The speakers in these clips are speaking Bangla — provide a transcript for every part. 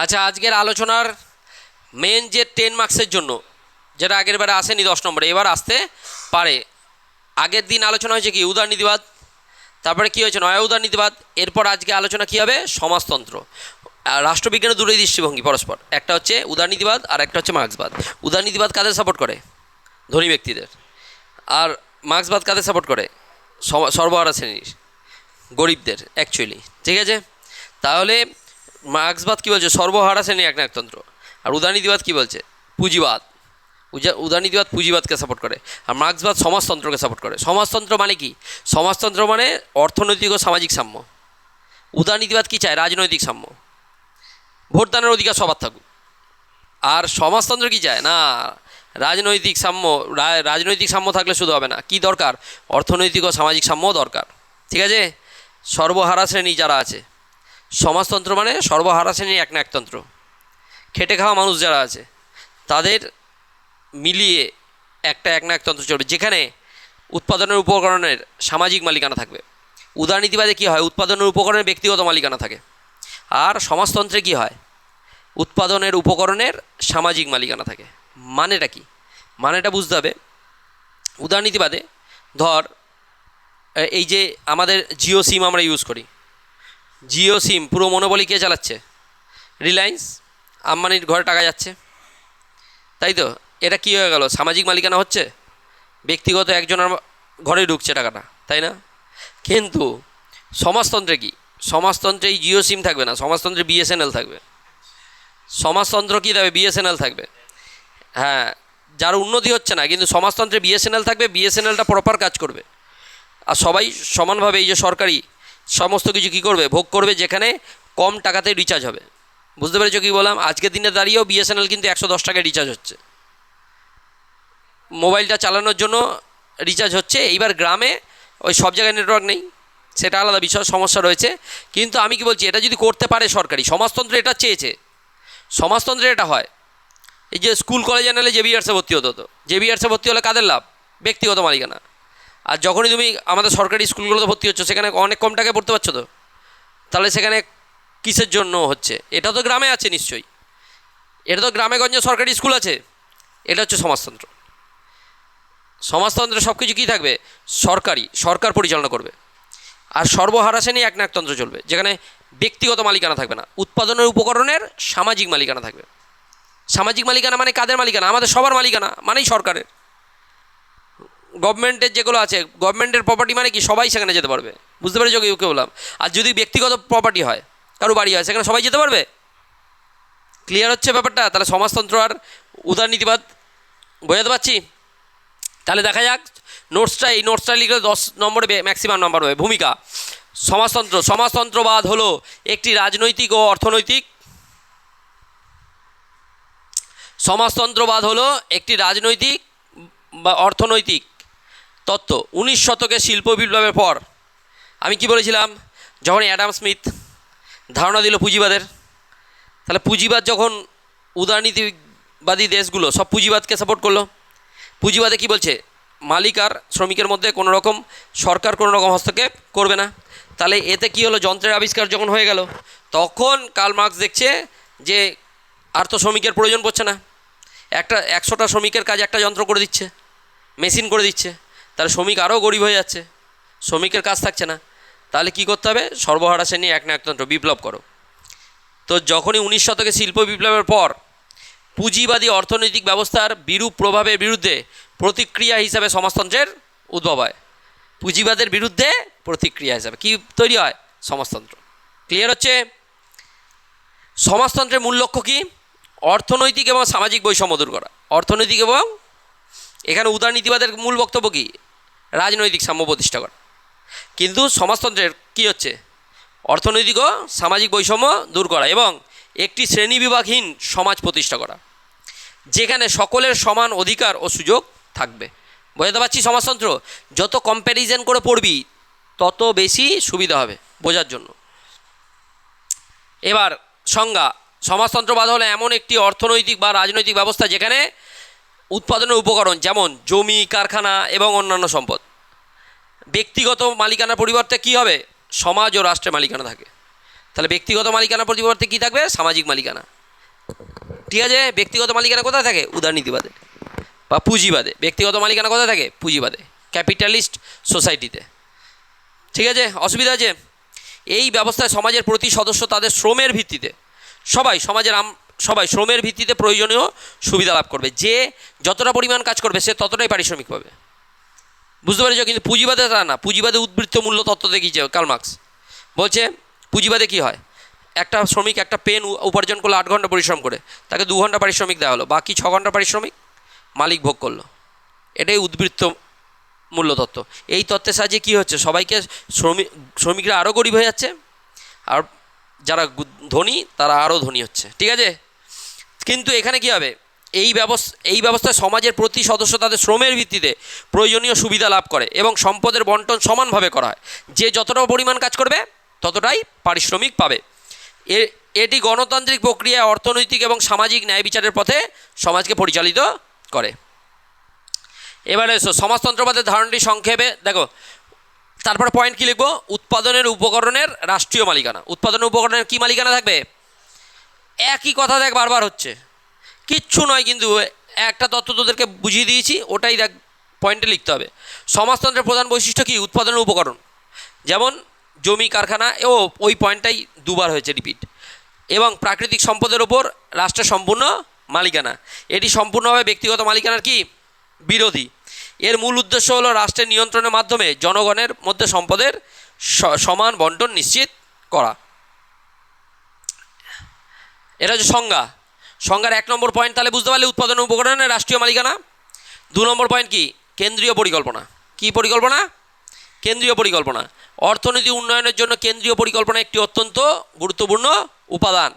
আচ্ছা, আজকের আলোচনার মেন যে 10 মার্কসের জন্য, যেটা আগের বারে আসেনি 10 নম্বরে, এবার আসতে পারে। আগের দিন আলোচনা হয়েছে কি উদারনীতিবাদ, তারপরে কি হয়েছে নয়া উদারনীতিবাদ, এরপর আজকে আলোচনা কি হবে সমাজতন্ত্র। রাষ্ট্রবিজ্ঞানের দুটোই দৃষ্টিভঙ্গি পরস্পর, একটা হচ্ছে উদারনীতিবাদ আর একটা হচ্ছে মার্ক্সবাদ। উদারনীতিবাদ কাদের সাপোর্ট করে? ধনী ব্যক্তিদের। আর মার্ক্সবাদ কাদের সাপোর্ট করে? সর্বহারা শ্রেণীর, গরিবদের অ্যাকচুয়ালি। ঠিক আছে, তাহলে মার্ক্সবাদ কী বলছে? সর্বহারা শ্রেণী একনায়কতন্ত্র। আর উদারনীতিবাদ কী বলছে? পুঁজিবাদ। উদারনীতিবাদ পুঁজিবাদকে সাপোর্ট করে, আর মার্ক্সবাদ সমাজতন্ত্রকে সাপোর্ট করে। সমাজতন্ত্র মানে কি? সমাজতন্ত্র মানে অর্থনৈতিক ও সামাজিক সাম্য। উদারনীতিবাদ কী চায়? রাজনৈতিক সাম্য, ভোটদানের অধিকার সবার থাকুক। আর সমাজতন্ত্র কী চায়? না, রাজনৈতিক সাম্য। রাজনৈতিক সাম্য থাকলে শুধু হবে না, কি দরকার? অর্থনৈতিক ও সামাজিক সাম্যও দরকার। ঠিক আছে, সর্বহারা শ্রেণী যারা আছে, সমাজতন্ত্র মানে সর্বহারা শ্রেণীর একনায়কতন্ত্র। খেটে খাওয়া মানুষ যারা আছে তাদের মিলিয়ে একটা একনায়কতন্ত্র চলবে, যেখানে উৎপাদনের উপকরণের সামাজিক মালিকানা থাকবে। উদারনীতিবাদে কী হয়? উৎপাদনের উপকরণের ব্যক্তিগত মালিকানা থাকে। আর সমাজতন্ত্রে কী হয়? উৎপাদনের উপকরণের সামাজিক মালিকানা থাকে। মানেটা কি? মানেটা বুঝতে হবে। উদারনীতিবাদে ধর, এই যে আমাদের জিও সিম আমরা ইউজ করি, জিও সিম পুরো মনোবলি কে চালাচ্ছে? রিলায়েন্স, আম্বানির ঘরে টাকা যাচ্ছে, তাই তো? এটা কী হয়ে গেল? সামাজিক মালিকানা হচ্ছে, ব্যক্তিগত একজনের ঘরে ঢুকছে টাকাটা, তাই না? কিন্তু সমাজতন্ত্রে কি? সমাজতন্ত্রে এই জিও সিম থাকবে না, সমাজতন্ত্রে বিএসএনএল থাকবে। সমাজতন্ত্র কী থাকবে? বিএসএনএল থাকবে। হ্যাঁ, যার উন্নতি হচ্ছে না, কিন্তু সমাজতন্ত্রে বিএসএনএল থাকবে, বিএসএনএলটা প্রপার কাজ করবে। আর সবাই সমানভাবে এই যে সরকারি সমস্ত কিছু কী করবে? ভোগ করবে, যেখানে কম টাকাতে রিচার্জ হবে। বুঝতে পেরেছো কী বললাম? আজকের দিনে দাঁড়িয়েও বিএসএনএল কিন্তু 110 টাকায় রিচার্জ হচ্ছে, মোবাইলটা চালানোর জন্য রিচার্জ হচ্ছে। এইবার গ্রামে ওই সব জায়গায় নেটওয়ার্ক নেই, সেটা আলাদা বিষয়, সমস্যা রয়েছে। কিন্তু আমি কি বলছি, এটা যদি করতে পারে সরকারি, সমাজতন্ত্র এটা চেয়েছে, সমাজতন্ত্রে এটা হয়। এই যে স্কুল কলেজে নাহলে জেবিআরসে ভর্তি হতো, তো জেবিআরসে ভর্তি হলে কাদের লাভ? ব্যক্তিগত মালিকানা। আর যখনই তুমি আমাদের সরকারি স্কুলগুলোতে ভর্তি হচ্ছ, সেখানে অনেক কম টাকায় পড়তে পারছো তো, তাহলে সেখানে কিসের জন্য হচ্ছে? এটা তো গ্রামে আছে নিশ্চয়ই, এটা তো গ্রামে গঞ্জে সরকারি স্কুল আছে। এটা হচ্ছে সমাজতন্ত্র। সমাজতন্ত্রে সব কিছু কী থাকবে? সরকার পরিচালনা করবে। আর সর্বহারা শ্রেণী একনায়কতন্ত্র চলবে, যেখানে ব্যক্তিগত মালিকানা থাকবে না, উৎপাদনের উপকরণের সামাজিক মালিকানা থাকবে। সামাজিক মালিকানা মানে কাদের মালিকানা? আমাদের সবার মালিকানা, মানেই সরকারের। গভর্নমেন্টের যেগুলো আছে, গভর্নমেন্টের প্রপার্টি মানে কি? সবাই সেখানে যেতে পারবে। বুঝতে পেরেছো কি বললাম? আর যদি ব্যক্তিগত প্রপার্টি হয়, কারো বাড়ি হয়, সেখানে সবাই যেতে পারবে। ক্লিয়ার হচ্ছে ব্যাপারটা? তাহলে সমাজতন্ত্র আর উদারনীতিবাদ বোঝাতে পারছি? তাহলে দেখা যাক এই নোটসটা লিখলে 10 নম্বরে ম্যাক্সিমাম নাম্বার হবে। ভূমিকা সমাজতন্ত্রবাদ হলো একটি রাজনৈতিক ও অর্থনৈতিক সমাজতন্ত্রবাদ হলো একটি রাজনৈতিক বা অর্থনৈতিক তত্ত্ব। 19 শতকে শিল্প বিপ্লবের পর, আমি কি বলেছিলাম, যখন অ্যাডাম স্মিথ ধারণা দিল পুঁজিবাদের, তাহলে পুঁজিবাদ যখন উদারনীতিবাদী দেশগুলো সব পুঁজিবাদকে সাপোর্ট করলো। পুঁজিবাদে কি বলছে? মালিক আর শ্রমিকের মধ্যে কোনো রকম সরকার কোনো রকম হস্তক্ষেপ করবে না। তাহলে এতে কি হলো? যন্ত্রের আবিষ্কার যখন হয়ে গেল, তখন কার্ল মার্কস দেখছে যে আর তো শ্রমিকের প্রয়োজন পড়ছে না, 100টা শ্রমিকের কাজ একটা যন্ত্র করে দিচ্ছে, মেশিন করে দিচ্ছে। তাহলে শ্রমিক আরও গরিব হয়ে যাচ্ছে, শ্রমিকের কাজ থাকছে না। তাহলে কি করতে হবে? সর্বহারা শ্রেণী একনায়কতন্ত্র বিপ্লব করো। তো যখনই 19 শতকে শিল্প বিপ্লবের পর পুঁজিবাদী অর্থনৈতিক ব্যবস্থার বিরূপ প্রভাবের বিরুদ্ধে প্রতিক্রিয়া হিসাবে সমাজতন্ত্রের উদ্ভব হয়। পুঁজিবাদের বিরুদ্ধে প্রতিক্রিয়া হিসাবে কি তৈরি হয়? সমাজতন্ত্র। ক্লিয়ার হচ্ছে? সমাজতন্ত্রের মূল লক্ষ্য কী? অর্থনৈতিক এবং সামাজিক বৈষম্য দূর করা। অর্থনৈতিক এবং, এখানে উদারনীতিবাদের মূল বক্তব্য কী? রাজনৈতিক সাম্য প্রতিষ্ঠা করা। কিন্তু সমাজতন্ত্রের কী হচ্ছে? অর্থনৈতিক ও সামাজিক বৈষম্য দূর করা এবং একটি শ্রেণীবিভাগহীন সমাজ প্রতিষ্ঠা করা, যেখানে সকলের সমান অধিকার ও সুযোগ থাকবে। বোঝাতে পারছি? সমাজতন্ত্র যত কম্প্যারিজন করে পড়বি, তত বেশি সুবিধা হবে বোঝার জন্য। এবার সংজ্ঞা, সমাজতন্ত্রবাদ হলো এমন একটি অর্থনৈতিক বা রাজনৈতিক ব্যবস্থা যেখানে উৎপাদনের উপকরণ যেমন জমি, কারখানা এবং অন্যান্য সম্পদ ব্যক্তিগত মালিকানার পরিবর্তে কী হবে? সমাজ ও রাষ্ট্রের মালিকানা থাকে। তাহলে ব্যক্তিগত মালিকানা পরিবর্তে কী থাকবে? সামাজিক মালিকানা। ঠিক আছে, ব্যক্তিগত মালিকানা কোথায় থাকে? উদারনীতিবাদে বা পুঁজিবাদে। ব্যক্তিগত মালিকানা কোথায় থাকে? পুঁজিবাদে, ক্যাপিটালিস্ট সোসাইটিতে। ঠিক আছে, অসুবিধা আছে? এই ব্যবস্থায় সমাজের প্রতি সদস্য তাদের শ্রমের ভিত্তিতে, সবাই শ্রমের ভিত্তিতে প্রয়োজনীয় সুবিধা লাভ করবে। যে যতটা পরিমাণ কাজ করবে সে ততটাই পারিশ্রমিক পাবে। বুঝতে পেরেছ? কিন্তু পুঁজিবাদে তা না। পুঁজিবাদে উদ্বৃত্ত মূল্য তত্ত্ব দেখিয়েছে কার্ল মার্কস। বলছে পুঁজিবাদে কী হয়, একটা শ্রমিক একটা পেন উপার্জন করলো 8 ঘন্টা পরিশ্রম করে, তাকে 2 ঘন্টা পারিশ্রমিক দেওয়া হলো, বাকি 6 ঘন্টা পারিশ্রমিক মালিক ভোগ করলো। এটাই উদ্বৃত্ত মূল্য তত্ত্ব। এই তত্ত্বের সাহায্যে কী হচ্ছে, সবাইকে শ্রমিকরা আরও গরিব হয়ে যাচ্ছে, আর যারা ধনী তারা আরও ধনী হচ্ছে। ঠিক আছে, কিন্তু এখানে কী হবে, এই ব্যবস্থায় সমাজের প্রতি সদস্য তাদের শ্রমের ভিত্তিতে প্রয়োজনীয় সুবিধা লাভ করে এবং সম্পদের বন্টন সমানভাবে করা হয়। যে যতটা পরিমাণ কাজ করবে ততটাই পারিশ্রমিক পাবে। এটি গণতান্ত্রিক প্রক্রিয়ায় অর্থনৈতিক এবং সামাজিক ন্যায় বিচারের পথে সমাজকে পরিচালিত করে। এবারে এসো সমাজতন্ত্রবাদের ধারণাটি সংক্ষেপে দেখো। তারপরে পয়েন্ট কী লিখবো? উৎপাদনের উপকরণের রাষ্ট্রীয় মালিকানা। উৎপাদনের উপকরণের কী মালিকানা থাকবে? একই কথা দেখ বারবার হচ্ছে, কিচ্ছু নয়, কিন্তু একটা তত্ত্ব তোদেরকে বুঝিয়ে দিয়েছি, ওটাই দেখ পয়েন্টে লিখতে হবে। সমাজতন্ত্রের প্রধান বৈশিষ্ট্য কী? উৎপাদনের উপকরণ, যেমন জমি, কারখানা, ওই পয়েন্টটাই দুবার হয়েছে রিপিট। এবং প্রাকৃতিক সম্পদের ওপর রাষ্ট্রের সম্পূর্ণ মালিকানা। এটি সম্পূর্ণভাবে ব্যক্তিগত মালিকানার কি বিরোধী। এর মূল উদ্দেশ্য হলো রাষ্ট্রের নিয়ন্ত্রণের মাধ্যমে জনগণের মধ্যে সম্পদের সমান বন্টন নিশ্চিত করা। এটা হচ্ছে সংজ্ঞার 1 নম্বর পয়েন্ট। তাহলে বুঝতে পারলে উৎপাদন উপকরণের রাষ্ট্রীয় মালিকানা। 2 নম্বর পয়েন্ট কি? কেন্দ্রীয় পরিকল্পনা। কি পরিকল্পনা? কেন্দ্রীয় পরিকল্পনা। অর্থনীতি উন্নয়নের জন্য কেন্দ্রীয় পরিকল্পনা একটি অত্যন্ত গুরুত্বপূর্ণ উপাদান।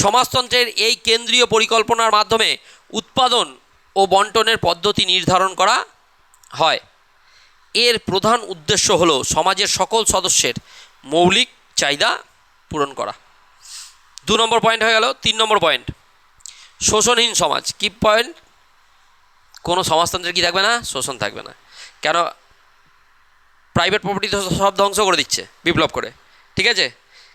সমাজতন্ত্রের এই কেন্দ্রীয় পরিকল্পনার মাধ্যমে উৎপাদন ও বন্টনের পদ্ধতি নির্ধারণ করা হয়। এর প্রধান উদ্দেশ্য হল সমাজের সকল সদস্যের মৌলিক চাহিদা পূরণ করা। 2 নম্বর পয়েন্ট হয়ে গেল। 3 নম্বর পয়েন্ট, শোষণহীন সমাজ। কি পয়েন্ট? কোনো সমাজতন্ত্রের কি থাকবে না? শোষণ থাকবে না। কেন? প্রাইভেট প্রপার্টি তো সব ধ্বংস করে দিচ্ছে বিপ্লব করে। ঠিক আছে,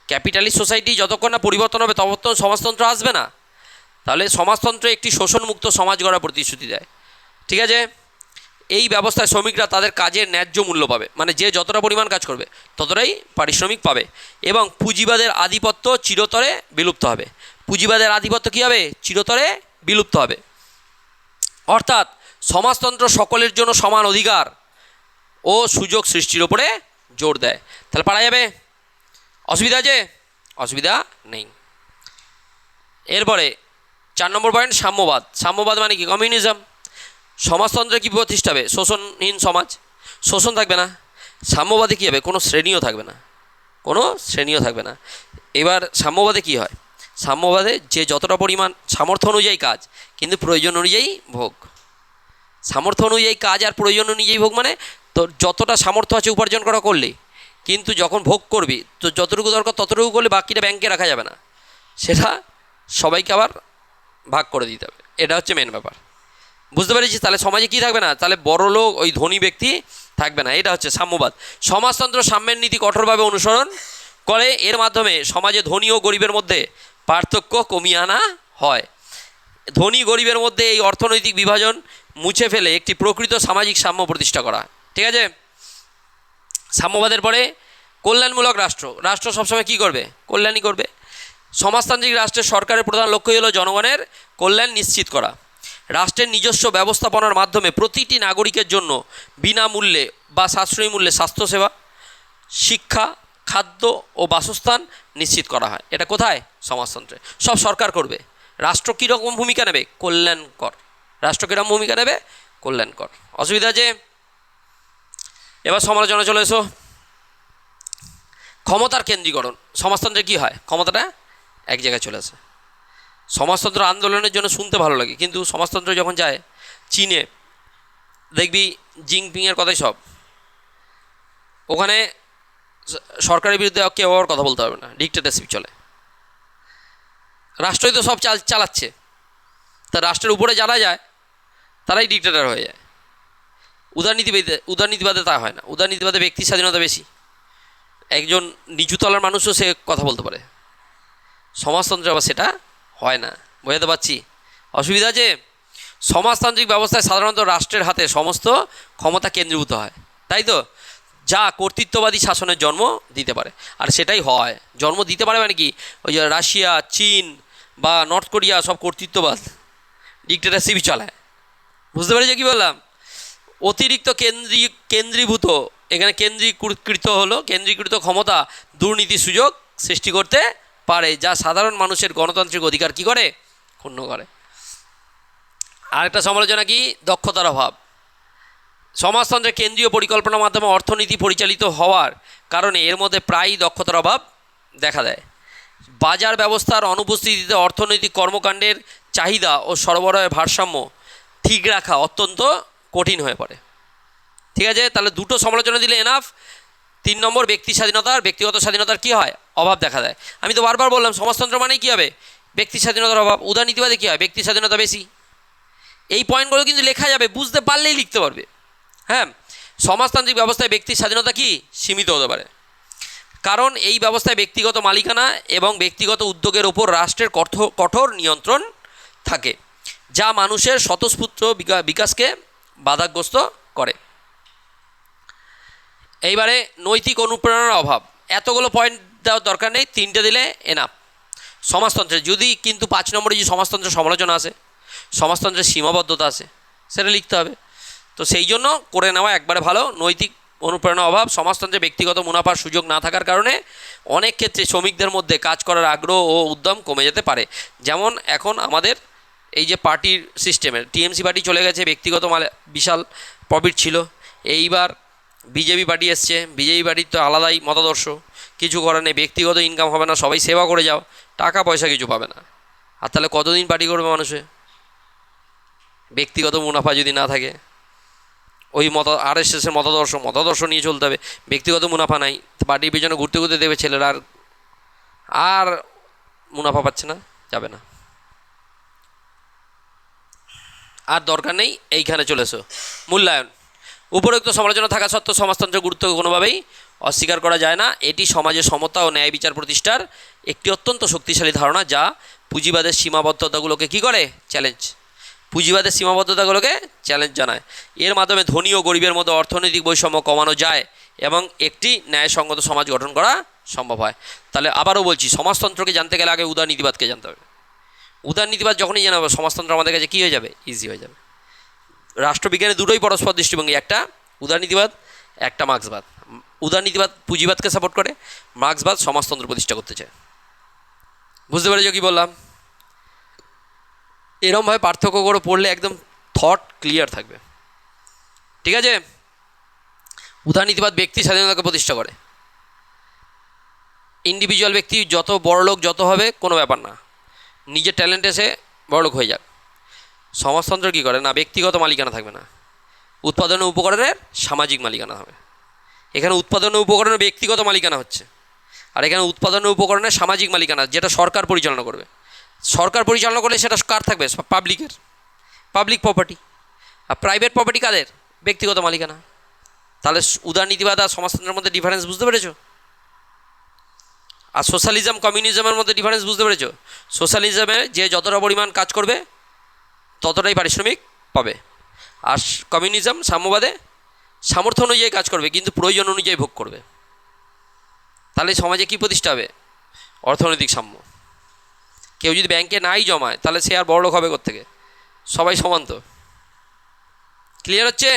ক্যাপিটালিস্ট সোসাইটি যতক্ষণ না পরিবর্তন হবে ততক্ষণ সমাজতন্ত্র আসবে না। তাহলে সমাজতন্ত্র একটি শোষণমুক্ত সমাজ গড়ার প্রতিশ্রুতি দেয়। ঠিক আছে, এই ব্যবস্থায় শ্রমিকরা তাদের কাজের ন্যায্য মূল্য পাবে, মানে যে যতটা পরিমাণ কাজ করবে ততটাই পারিশ্রমিক পাবে। এবং পুঁজিবাদের আধিপত্য চিরতরে বিলুপ্ত হবে। পুঁজিবাদের আধিপত্য কী হবে? চিরতরে বিলুপ্ত হবে। অর্থাৎ সমাজতন্ত্র সকলের জন্য সমান অধিকার ও সুযোগ সৃষ্টির ওপরে জোর দেয়। তাহলে পারা যাবে? অসুবিধা আছে? অসুবিধা নেই। এরপরে 4 নম্বর পয়েন্ট, সাম্যবাদ। সাম্যবাদ মানে কি? কমিউনিজম। সমাজতন্ত্রে কী প্রতিষ্ঠা হবে? শোষণহীন সমাজ, শোষণ থাকবে না। সাম্যবাদে কী হবে? কোনো শ্রেণীও থাকবে না, কোনো শ্রেণীও থাকবে না। এবার সাম্যবাদে কী হয়? সাম্যবাদে যে যতটা পরিমাণ সামর্থ্য অনুযায়ী কাজ, কিন্তু প্রয়োজন অনুযায়ী ভোগ। সামর্থ্য অনুযায়ী কাজ আর প্রয়োজন অনুযায়ী ভোগ মানে তো যতটা সামর্থ্য আছে উপার্জন করা করলেই, কিন্তু যখন ভোগ করবি তো যতটুকু দরকার ততটুকু করলে বাকিটা ব্যাংকে রাখা যাবে না, সেটা সবাইকে আবার ভাগ করে দিতে হবে। এটা হচ্ছে মেন ব্যাপার। বুঝতে পেরেছিস? তাহলে সমাজে কী থাকবে না? তাহলে বড় লোক, ওই ধনী ব্যক্তি থাকবে না। এটা হচ্ছে সাম্যবাদ। সমাজতন্ত্র সাম্যের নীতি কঠোরভাবে অনুসরণ করে। এর মাধ্যমে সমাজে ধনী ও গরিবের মধ্যে পার্থক্য কমিয়ে আনা হয়। ধনী গরিবের মধ্যে এই অর্থনৈতিক বিভাজন মুছে ফেলে একটি প্রকৃত সামাজিক সাম্য প্রতিষ্ঠা করা। ঠিক আছে, সাম্যবাদের পরে কল্যাণমূলক রাষ্ট্র। রাষ্ট্র সবসময় কী করবে? কল্যাণই করবে। সমাজতান্ত্রিক রাষ্ট্রের সরকারের প্রধান লক্ষ্যই হলো জনগণের কল্যাণ নিশ্চিত করা। রাষ্ট্রের নিজস্ব ব্যবস্থাপনার মাধ্যমে প্রতিটি নাগরিকের জন্য বিনামূল্যে বা সাশ্রয়ী মূল্যে স্বাস্থ্যসেবা, শিক্ষা, খাদ্য ও বাসস্থান নিশ্চিত করা হয়। এটা কোথায়? সমাজতন্ত্রে। সব সরকার করবে। রাষ্ট্র কীরকম ভূমিকা নেবে? কল্যাণকর। রাষ্ট্র কীরকম ভূমিকা নেবে? কল্যাণকর। অসুবিধা আছে? এবার সমালোচনা চলে এসো। ক্ষমতার কেন্দ্রীকরণ। সমাজতন্ত্রে কী হয়? ক্ষমতাটা এক জায়গায় চলে আসে। সমাজতন্ত্র আন্দোলনের জন্য শুনতে ভালো লাগে, কিন্তু সমাজতন্ত্র যখন যায় চীনে, দেখবি জিনপিংয়ের কথাই সব। ওখানে সরকারের বিরুদ্ধে কেউ আর কথা বলতে পারবে না, ডিক্টেটরশিপ চলে। রাষ্ট্রই তো সব চালাচ্ছে, তা রাষ্ট্রের উপরে যারা যায় তারাই ডিক্টেটর হয়ে যায়। উদারনীতিবাদে তা হয় না। উদারনীতিবাদে ব্যক্তি স্বাধীনতা বেশি। একজন নিচুতলার মানুষও সে কথা বলতে পারে। সমাজতন্ত্রে আবার সেটা হয় না। বোঝাতে পারছি অসুবিধা আছে? সমাজতান্ত্রিক ব্যবস্থায় সাধারণত রাষ্ট্রের হাতে সমস্ত ক্ষমতা কেন্দ্রীভূত হয়, তাই তো, যা কর্তৃত্ববাদী শাসনের জন্ম দিতে পারে। আর সেটাই হয়, জন্ম দিতে পারে মানে কি, ওই যে রাশিয়া, চীন বা নর্থ কোরিয়া সব কর্তৃত্ববাদ, ডিক্টেটরশিপ চালায়। বুঝতে পেরেছো কী বললাম? অতিরিক্ত কেন্দ্রীভূত, এখানে কেন্দ্রীকৃত ক্ষমতা দুর্নীতির সুযোগ সৃষ্টি করতে পারে, যা সাধারণ মানুষের গণতান্ত্রিক অধিকার কী করে, ক্ষুণ্ণ করে। আরেকটা সমালোচনা কি, দক্ষতার অভাব। সমাজতন্ত্রের কেন্দ্রীয় পরিকল্পনার মাধ্যমে অর্থনীতি পরিচালিত হওয়ার কারণে এর মধ্যে প্রায়ই দক্ষতার অভাব দেখা দেয়। বাজার ব্যবস্থার অনুপস্থিতিতে অর্থনৈতিক কর্মকাণ্ডের চাহিদা ও সরবরাহের ভারসাম্য ঠিক রাখা অত্যন্ত কঠিন হয়ে পড়ে। ঠিক আছে, তাহলে দুটো সমালোচনা দিলে এনাফ। 3 নম্বর, ব্যক্তি স্বাধীনতার ব্যক্তিগত স্বাধীনতার কী হয়, অভাব দেখা দেয়। আমি তো বারবার বললাম সমাজতন্ত্র মানেই কী হবে, ব্যক্তি স্বাধীনতার অভাব। উদারনীতিবাদে কী হয়, ব্যক্তি স্বাধীনতা বেশি। এই পয়েন্টগুলো কিন্তু লেখা যাবে, বুঝতে পারলেই লিখতে পারবে। হ্যাঁ, সমাজতান্ত্রিক ব্যবস্থায় ব্যক্তির স্বাধীনতা কি সীমিত হতে পারে, কারণ এই ব্যবস্থায় ব্যক্তিগত মালিকানা এবং ব্যক্তিগত উদ্যোগের ওপর রাষ্ট্রের কঠোর নিয়ন্ত্রণ থাকে, যা মানুষের স্বতঃস্ফূর্ত বিকাশকে বাধাগ্রস্ত করে। এইবারে নৈতিক অনুপ্রেরণার অভাব। এতগুলো পয়েন্ট দেওয়ার দরকার নেই, 3টে দিলে এনাফ। সমাজতন্ত্রের যদি কিন্তু 5 নম্বরে যে সমাজতন্ত্রের সমালোচনা আছে, সমাজতন্ত্রের সীমাবদ্ধতা আছে, সেটা লিখতে হবে। তো সেই জন্য করে নেওয়া একবারে ভালো। নৈতিক অনুপ্রেরণার অভাব, সমাজতন্ত্রে ব্যক্তিগত মুনাফার সুযোগ না থাকার কারণে অনেক ক্ষেত্রে শ্রমিকদের মধ্যে কাজ করার আগ্রহ ও উদ্যম কমে যেতে পারে। যেমন এখন আমাদের এই যে পার্টির সিস্টেমের, টিএমসি পার্টি চলে গেছে, ব্যক্তিগত বিশাল প্রফিট ছিল। এইবার বিজেপি পার্টি এসছে, বিজেপি পার্টির তো আলাদাই মতাদর্শ, কিছু করার নেই, ব্যক্তিগত ইনকাম হবে না, সবাই সেবা করে যাও, টাকা পয়সা কিছু পাবে না। আর তাহলে কতদিন পার্টি করবে মানুষে, ব্যক্তিগত মুনাফা যদি না থাকে? ওই আরএসএসের মতাদর্শ নিয়ে চলতে হবে। ব্যক্তিগত মুনাফা নাই, পার্টির পিছনে ঘুরতে ঘুরতে দেবে ছেলেরা, আর মুনাফা পাচ্ছে না, যাবে না। আর দরকার নেই, এইখানে চলে এসো। মূল্যায়ন। উপরোক্ত সমালোচনা থাকা সত্ত্বেও সমাজতন্ত্রের গুরুত্ব কোনোভাবেই অস্বীকার করা যায় না। এটি সমাজে সমতা ও ন্যায় বিচার প্রতিষ্ঠার একটি অত্যন্ত শক্তিশালী ধারণা, যা পুঁজিবাদের সীমাবদ্ধতাগুলোকে কী করে, পুঁজিবাদের সীমাবদ্ধতাগুলোকে চ্যালেঞ্জ জানায়। এর মাধ্যমে ধনী ও গরিবের মধ্যে অর্থনৈতিক বৈষম্য কমানো যায় এবং একটি ন্যায়সঙ্গত সমাজ গঠন করা সম্ভব হয়। তাহলে আবারও বলছি, সমাজতন্ত্রকে জানতে গেলে আগে উদারনীতিবাদকে জানতে হবে। উদারনীতিবাদ যখনই জানাবো, সমাজতন্ত্র আমাদের কাছে কী হয়ে যাবে, ইজি হয়ে যাবে। রাষ্ট্রবিজ্ঞানে দুটোই পরস্পর দৃষ্টিভঙ্গি, একটা উদারনীতিবাদ, একটা মার্ক্সবাদ। উদারনীতিবাদ পুঁজিবাদকে সাপোর্ট করে, মার্ক্সবাদ সমাজতন্ত্র প্রতিষ্ঠা করতে চায়। বুঝতে পেরেছো কী বললাম? এরমভাবে পার্থক্য করে পড়লে একদম থট ক্লিয়ার থাকবে। ঠিক আছে, উদারনীতিবাদ ব্যক্তি স্বাধীনতাকে প্রতিষ্ঠা করে। ইন্ডিভিজুয়াল ব্যক্তি যত বড় লোক যত হবে কোনো ব্যাপার না, নিজের ট্যালেন্টে সে বড়লোক হয়ে যাক। সমাজতন্ত্র কী করে না, ব্যক্তিগত মালিকানা থাকবে না, উৎপাদনের উপকরণের সামাজিক মালিকানা হবে। এখানে উৎপাদনের উপকরণের ব্যক্তিগত মালিকানা হচ্ছে, আর এখানে উৎপাদনের উপকরণের সামাজিক মালিকানা, যেটা সরকার পরিচালনা করবে। সরকার পরিচালনা করলে সেটা কার থাকবে, পাবলিকের, পাবলিক প্রপার্টি। আর প্রাইভেট প্রপার্টি কাদের, ব্যক্তিগত মালিকানা। তাহলে উদারনীতিবাদ আর সমাজতন্ত্রের মধ্যে ডিফারেন্স বুঝতে পেরেছো? আর সোশ্যালিজম কমিউনিজমের মধ্যে ডিফারেন্স বুঝতে পেরেছো? সোশ্যালিজমে যে যতটা পরিমাণ কাজ করবে ততটাই পারিশ্রমিক পাবে, আর কমিউনিজম সাম্যবাদে সামর্থ্য অনুযায়ী কাজ করবে কিন্তু প্রয়োজন অনুযায়ী ভোগ করবে। তাহলে সমাজে কী প্রতিষ্ঠা হবে, অর্থনৈতিক সাম্য। কেউ যদি ব্যাংকে নাই জমায় তাহলে সে আর বড়লোক হবে কোত্থেকে, সবাই সমান তো। ক্লিয়ার হচ্ছে?